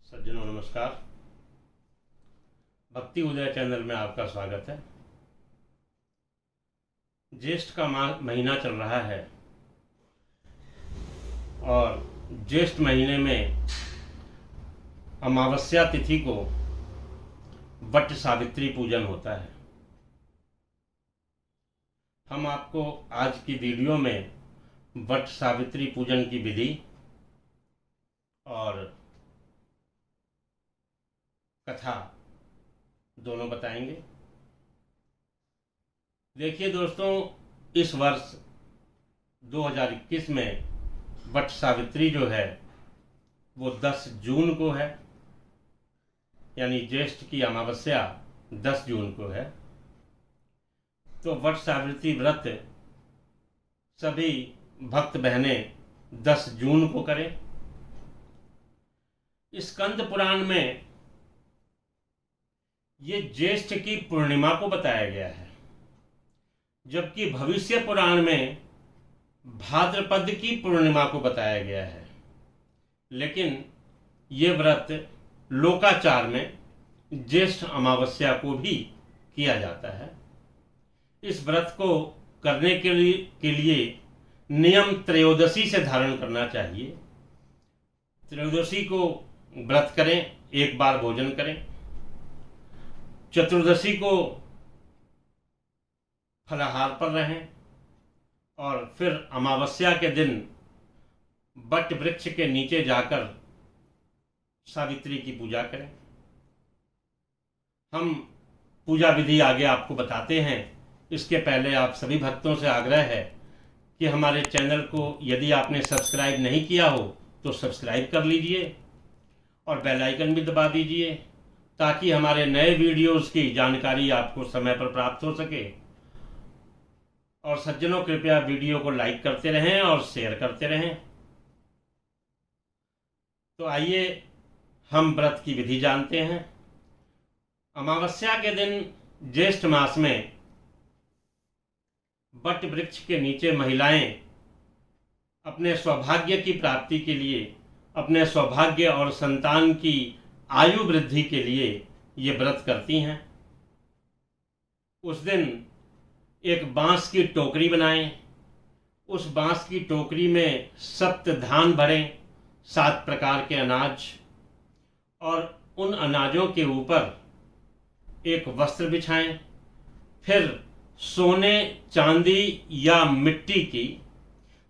सज्जनों नमस्कार। भक्ति उदय चैनल में आपका स्वागत है। ज्येष्ठ का महीना चल रहा है और ज्येष्ठ महीने में अमावस्या तिथि को वट सावित्री पूजन होता है। हम आपको आज की वीडियो में वट सावित्री पूजन की विधि और कथा दोनों बताएंगे। देखिए दोस्तों, इस वर्ष 2021 में वट सावित्री जो है वो 10 जून को है, यानी ज्येष्ठ की अमावस्या 10 जून को है। तो वट सावित्री व्रत सभी भक्त बहनें 10 जून को करें। स्कंद पुराण में ये ज्येष्ठ की पूर्णिमा को बताया गया है, जबकि भविष्य पुराण में भाद्रपद की पूर्णिमा को बताया गया है। लेकिन ये व्रत लोकाचार में ज्येष्ठ अमावस्या को भी किया जाता है। इस व्रत को करने के लिए नियम त्रयोदशी से धारण करना चाहिए। त्रयोदशी को व्रत करें, एक बार भोजन करें। चतुर्दशी को फलाहार पर रहें और फिर अमावस्या के दिन वट वृक्ष के नीचे जाकर सावित्री की पूजा करें। हम पूजा विधि आगे आपको बताते हैं। इसके पहले आप सभी भक्तों से आग्रह है कि हमारे चैनल को यदि आपने सब्सक्राइब नहीं किया हो तो सब्सक्राइब कर लीजिए और बेल आइकन भी दबा दीजिए, ताकि हमारे नए वीडियोस की जानकारी आपको समय पर प्राप्त हो सके। और सज्जनों, कृपया वीडियो को लाइक करते रहें और शेयर करते रहें। तो आइए हम व्रत की विधि जानते हैं। अमावस्या के दिन ज्येष्ठ मास में वट वृक्ष के नीचे महिलाएं अपने सौभाग्य की प्राप्ति के लिए, अपने सौभाग्य और संतान की आयु वृद्धि के लिए ये व्रत करती हैं। उस दिन एक बांस की टोकरी बनाएं। उस बांस की टोकरी में 7 धान भरें, 7 प्रकार के अनाज, और उन अनाजों के ऊपर एक वस्त्र बिछाएं। फिर सोने, चांदी या मिट्टी की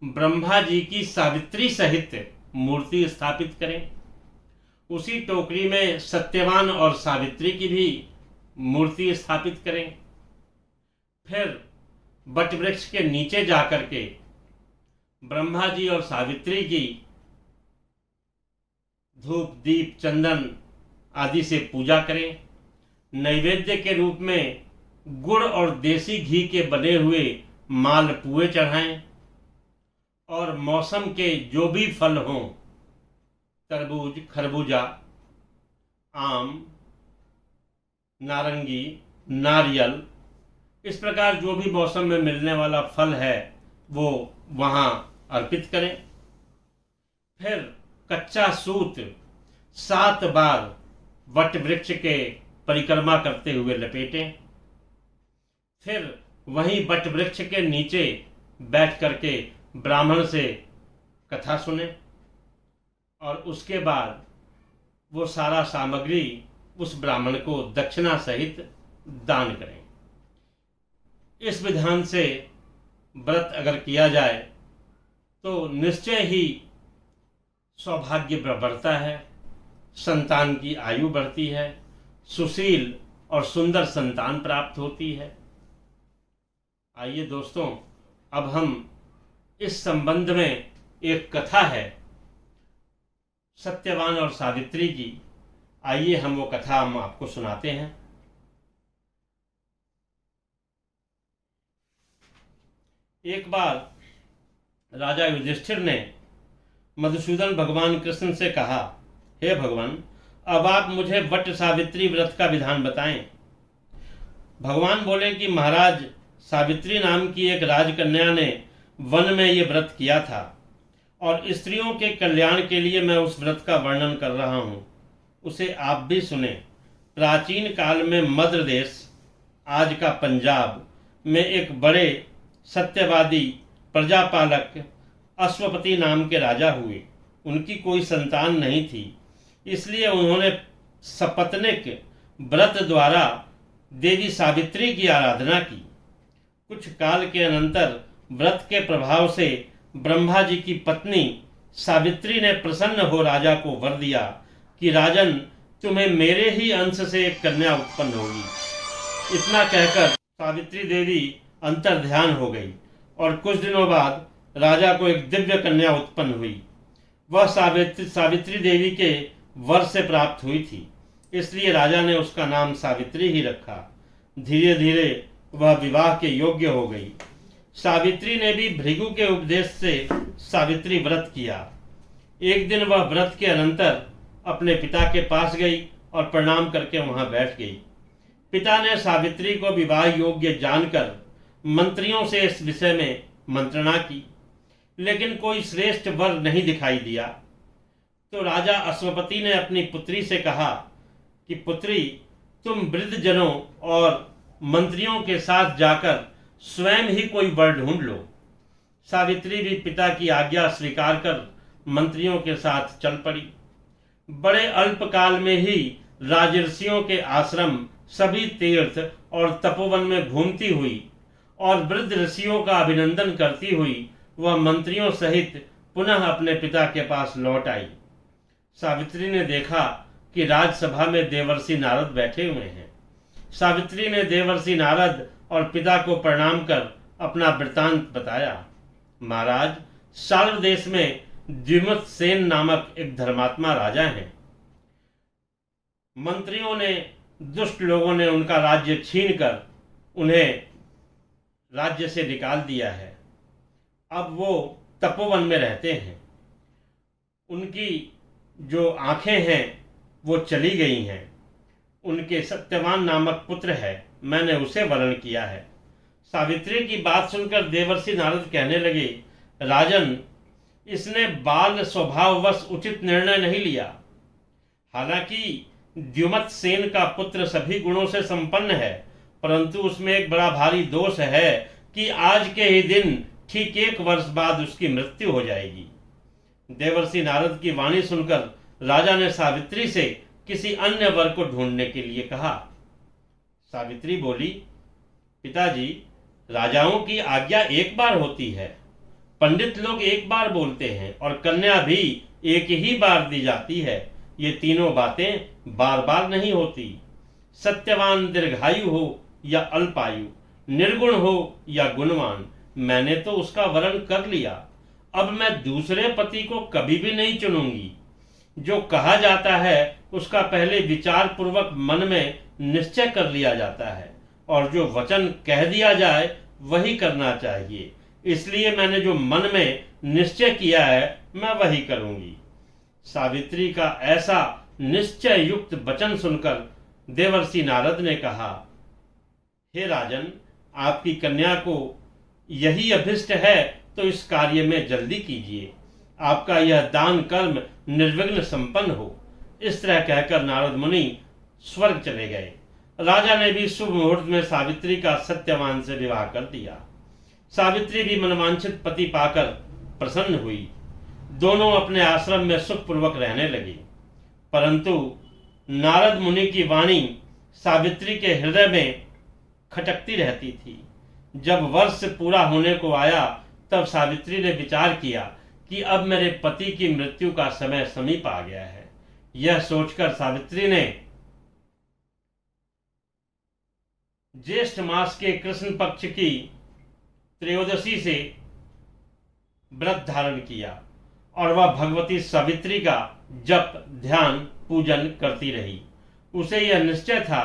ब्रह्मा जी की सावित्री सहित मूर्ति स्थापित करें। उसी टोकरी में सत्यवान और सावित्री की भी मूर्ति स्थापित करें। फिर वट वृक्ष के नीचे जाकर के ब्रह्मा जी और सावित्री की धूप, दीप, चंदन आदि से पूजा करें। नैवेद्य के रूप में गुड़ और देसी घी के बने हुए मालपुए चढ़ाएं और मौसम के जो भी फल हों, तरबूज, खरबूजा, आम, नारंगी, नारियल, इस प्रकार जो भी मौसम में मिलने वाला फल है वो वहाँ अर्पित करें। फिर कच्चा सूत 7 बार वट वृक्ष के परिक्रमा करते हुए लपेटें। फिर वहीं वट वृक्ष के नीचे बैठ करके ब्राह्मण से कथा सुने और उसके बाद वो सारा सामग्री उस ब्राह्मण को दक्षिणा सहित दान करें। इस विधान से व्रत अगर किया जाए तो निश्चय ही सौभाग्य बढ़ता है, संतान की आयु बढ़ती है, सुशील और सुंदर संतान प्राप्त होती है। आइए दोस्तों, अब हम इस संबंध में एक कथा है सत्यवान और सावित्री की। आइए हम वो कथा हम आपको सुनाते हैं। एक बार राजा युधिष्ठिर ने मधुसूदन भगवान कृष्ण से कहा, हे भगवान, अब आप मुझे वट सावित्री व्रत का विधान बताएं। भगवान बोले कि महाराज, सावित्री नाम की एक राजकन्या ने वन में ये व्रत किया था और स्त्रियों के कल्याण के लिए मैं उस व्रत का वर्णन कर रहा हूँ। उसे आप भी सुने। प्राचीन काल में मद्र देश, आज का पंजाब में एक बड़े सत्यवादी प्रजापालक अश्वपति नाम के राजा हुए। उनकी कोई संतान नहीं थी, इसलिए उन्होंने सपत्निक व्रत द्वारा देवी सावित्री की आराधना की। कुछ काल के अनंतर व्रत के प्रभाव से ब्रह्मा जी की पत्नी सावित्री ने प्रसन्न हो राजा को वर दिया कि राजन, तुम्हें मेरे ही अंश से एक कन्या उत्पन्न होगी। इतना कहकर सावित्री देवी अंतर्ध्यान हो गई और कुछ दिनों बाद राजा को एक दिव्य कन्या उत्पन्न हुई। वह सावित्री देवी के वर से प्राप्त हुई थी, इसलिए राजा ने उसका नाम सावित्री ही रखा। धीरे धीरे वह विवाह के योग्य हो गई। सावित्री ने भी भृगु के उपदेश से सावित्री व्रत किया। एक दिन वह व्रत के अनंतर अपने पिता के पास गई और प्रणाम करके वहां बैठ गई। पिता ने सावित्री को विवाह योग्य जानकर मंत्रियों से इस विषय में मंत्रणा की, लेकिन कोई श्रेष्ठ वर नहीं दिखाई दिया। तो राजा अश्वपति ने अपनी पुत्री से कहा कि पुत्री, तुम वृद्ध जनों और मंत्रियों के साथ जाकर स्वयं ही कोई वर ढूंढ लो। सावित्री भी पिता की आज्ञा स्वीकार कर मंत्रियों के साथ चल पड़ी। बड़े अल्पकाल में ही राजर्षियों के आश्रम, सभी तीर्थ और तपोवन में घूमती हुई और वृद्ध ऋषियों का अभिनंदन करती हुई वह मंत्रियों सहित पुनः अपने पिता के पास लौट आई। सावित्री ने देखा कि राजसभा में देवर्षि नारद बैठे हुए हैं। सावित्री ने देवर्षि नारद और पिता को प्रणाम कर अपना वृतांत बताया। महाराज, साल्व देश में द्युमत सेन नामक एक धर्मात्मा राजा हैं। मंत्रियों ने, दुष्ट लोगों ने उनका राज्य छीनकर उन्हें राज्य से निकाल दिया है। अब वो तपोवन में रहते हैं। उनकी जो आंखें हैं वो चली गई हैं। उनके सत्यवान नामक पुत्र है, मैंने उसे वरण किया है। सावित्री की बात सुनकर देवर्षि नारद कहने लगे, राजन, इसने बाल स्वभाववश उचित निर्णय नहीं लिया। हालांकि द्युमत सेन का पुत्र सभी गुणों से संपन्न है, परंतु उसमें एक बड़ा भारी दोष है कि आज के ही दिन ठीक 1 वर्ष बाद उसकी मृत्यु हो जाएगी। देवर्षि नारद की वाणी सुनकर राजा ने सावित्री से किसी अन्य वर को ढूंढने के लिए कहा। सावित्री बोली, पिताजी, राजाओं की आज्ञा एक बार होती है। पंडित लोग एक बार बोलते हैं और कन्या भी एक ही बार दी जाती है। ये तीनों बातें बार बार नहीं होती। सत्यवान दीर्घायु हो या अल्पायु, निर्गुण हो या गुणवान, मैंने तो उसका वरण कर लिया। अब मैं दूसरे पति को कभी भी नहीं चुनूंगी। जो कहा जाता है उसका पहले विचार पूर्वक मन में निश्चय कर लिया जाता है, और जो वचन कह दिया जाए वही करना चाहिए। इसलिए मैंने जो मन में निश्चय किया है मैं वही करूंगी। सावित्री का ऐसा निश्चय युक्त वचन सुनकर देवर्षि नारद ने कहा, हे राजन, आपकी कन्या को यही अभिष्ट है तो इस कार्य में जल्दी कीजिए। आपका यह दान कर्म निर्विघ्न संपन्न हो। इस तरह कहकर नारद मुनि स्वर्ग चले गए। राजा ने भी शुभ मुहूर्त में सावित्री का सत्यवान से विवाह कर दिया। सावित्री भी मनवांछित पति पाकर प्रसन्न हुई। दोनों अपने आश्रम में सुखपूर्वक रहने लगे। परंतु नारद मुनि की वाणी सावित्री के हृदय में खटकती रहती थी। जब वर्ष पूरा होने को आया तब सावित्री ने विचार किया कि अब मेरे पति की मृत्यु का समय समीप आ गया है। यह सोचकर सावित्री ने ज्येष्ठ मास के कृष्ण पक्ष की त्रयोदशी से व्रत धारण किया और वह भगवती सावित्री का जप, ध्यान, पूजन करती रही। उसे यह निश्चय था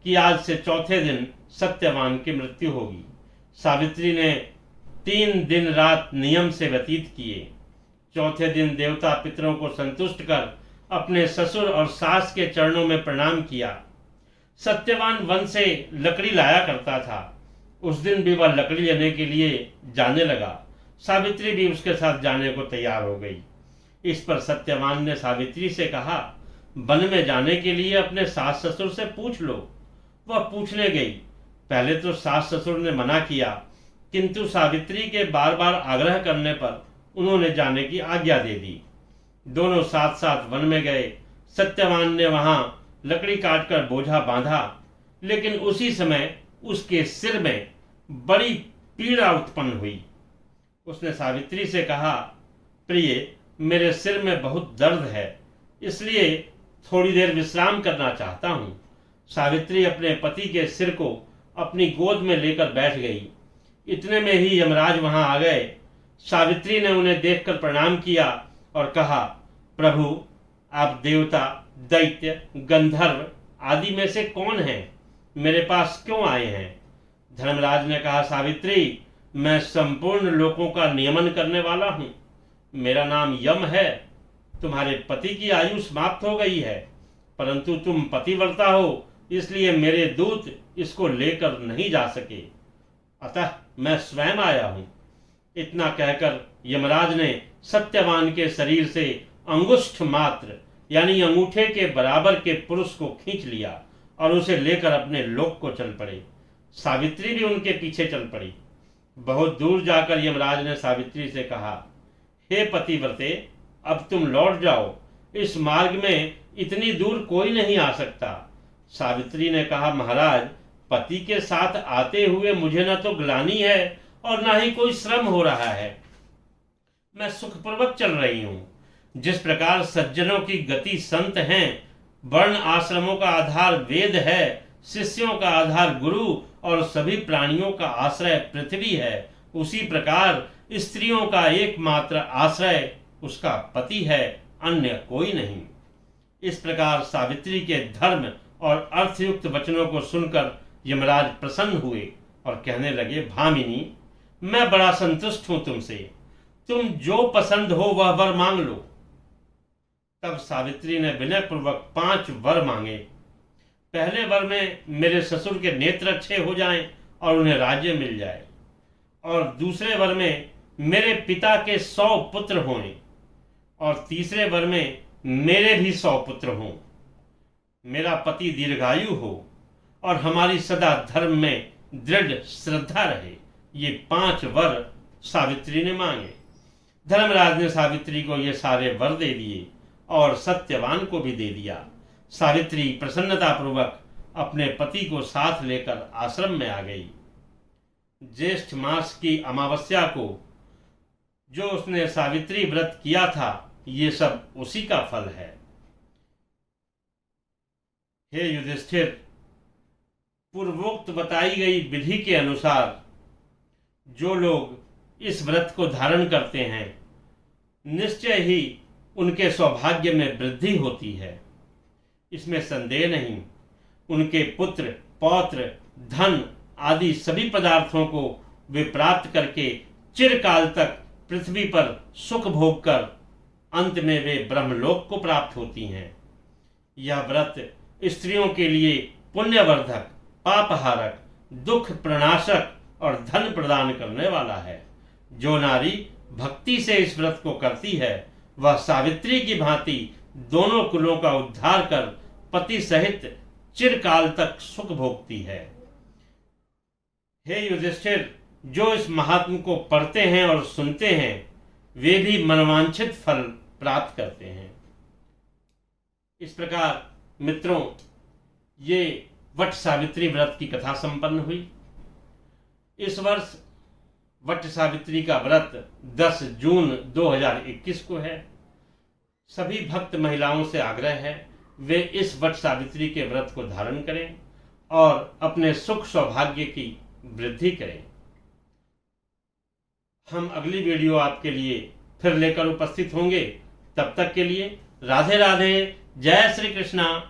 कि आज से चौथे दिन सत्यवान की मृत्यु होगी। सावित्री ने 3 दिन रात नियम से व्यतीत किए। चौथे दिन देवता पितरों को संतुष्ट कर अपने ससुर और सास के चरणों में प्रणाम किया। सत्यवान वन से लकड़ी लाया करता था। उस दिन भी वह लकड़ी लेने के लिए जाने लगा। सावित्री भी उसके साथ जाने को तैयार हो गई। इस पर सत्यवान ने सावित्री से कहा, वन में जाने के लिए अपने सास ससुर से पूछ लो। वह पूछने गई। पहले तो सास ससुर ने मना किया, किंतु सावित्री के बार बार आग्रह करने पर उन्होंने जाने की आज्ञा दे दी। दोनों साथ साथ वन में गए। सत्यवान ने वहां लकड़ी काटकर बोझा बांधा, लेकिन उसी समय उसके सिर में बड़ी पीड़ा उत्पन्न हुई। उसने सावित्री से कहा, प्रिय, मेरे सिर में बहुत दर्द है, इसलिए थोड़ी देर विश्राम करना चाहता हूं। सावित्री अपने पति के सिर को अपनी गोद में लेकर बैठ गई। इतने में ही यमराज वहां आ गए। सावित्री ने उन्हें देखकर प्रणाम किया और कहा, प्रभु, आप देवता, दैत्य, गंधर्व आदि में से कौन हैं? मेरे पास क्यों आए हैं? धर्मराज ने कहा, सावित्री, मैं संपूर्ण लोकों का नियमन करने वाला हूं। मेरा नाम यम है। तुम्हारे पति की आयु समाप्त हो गई है, परंतु तुम पतिव्रता हो, इसलिए मेरे दूत इसको लेकर नहीं जा सके, अतः मैं स्वयं आया हूं। इतना कहकर यमराज ने सत्यवान के शरीर से अंगुष्ठ मात्र यानी अंगूठे के बराबर के पुरुष को खींच लिया और उसे लेकर अपने लोक को चल पड़े। सावित्री भी उनके पीछे चल पड़ी। बहुत दूर जाकर यमराज ने सावित्री से कहा, हे पतिव्रते, अब तुम लौट जाओ, इस मार्ग में इतनी दूर कोई नहीं आ सकता। सावित्री ने कहा, महाराज, पति के साथ आते हुए मुझे न तो ग्लानि है और न ही कोई श्रम हो रहा है। मैं सुखपूर्वक चल रही हूं। जिस प्रकार सज्जनों की गति संत हैं, वर्ण आश्रमों का आधार वेद है, शिष्यों का आधार गुरु और सभी प्राणियों का आश्रय पृथ्वी है, उसी प्रकार स्त्रियों का एकमात्र आश्रय उसका पति है, अन्य कोई नहीं। इस प्रकार सावित्री के धर्म और अर्थयुक्त वचनों को सुनकर यमराज प्रसन्न हुए और कहने लगे, भामिनी, मैं बड़ा संतुष्ट हूं तुमसे। तुम जो पसंद हो वह वर मांग लो। तब सावित्री ने विनय पूर्वक 5 वर मांगे। पहले वर में मेरे ससुर के नेत्र अच्छे हो जाएं और उन्हें राज्य मिल जाए, और दूसरे वर में मेरे पिता के 100 पुत्र हों, और तीसरे वर में मेरे भी 100 पुत्र हों। मेरा पति दीर्घायु हो और हमारी सदा धर्म में दृढ़ श्रद्धा रहे। ये 5 वर सावित्री ने मांगे। धर्मराज ने सावित्री को ये सारे वर दे दिए और सत्यवान को भी दे दिया। सावित्री प्रसन्नतापूर्वक अपने पति को साथ लेकर आश्रम में आ गई। ज्येष्ठ मास की अमावस्या को जो उसने सावित्री व्रत किया था, ये सब उसी का फल है। हे युधिष्ठिर, पूर्वोक्त बताई गई विधि के अनुसार जो लोग इस व्रत को धारण करते हैं, निश्चय ही उनके सौभाग्य में वृद्धि होती है, इसमें संदेह नहीं। उनके पुत्र, पौत्र, धन आदि सभी पदार्थों को वे प्राप्त करके चिरकाल तक पृथ्वी पर सुख भोग कर अंत में वे ब्रह्मलोक को प्राप्त होती हैं। यह व्रत स्त्रियों के लिए पुण्यवर्धक, पापहारक, दुख प्रणाशक और धन प्रदान करने वाला है। जो नारी भक्ति से इस व्रत को करती है, वह सावित्री की भांति दोनों कुलों का उद्धार कर पति सहित चिरकाल तक सुख भोगती है। हे युधिष्ठिर, जो इस महात्म को पढ़ते हैं और सुनते हैं, वे भी मनवांछित फल प्राप्त करते हैं। इस प्रकार मित्रों, ये वट सावित्री व्रत की कथा संपन्न हुई। इस वर्ष वट सावित्री का व्रत 10 जून 2021 को है। सभी भक्त महिलाओं से आग्रह है वे इस वट सावित्री के व्रत को धारण करें और अपने सुख सौभाग्य की वृद्धि करें। हम अगली वीडियो आपके लिए फिर लेकर उपस्थित होंगे। तब तक के लिए राधे राधे, जय श्री कृष्णा।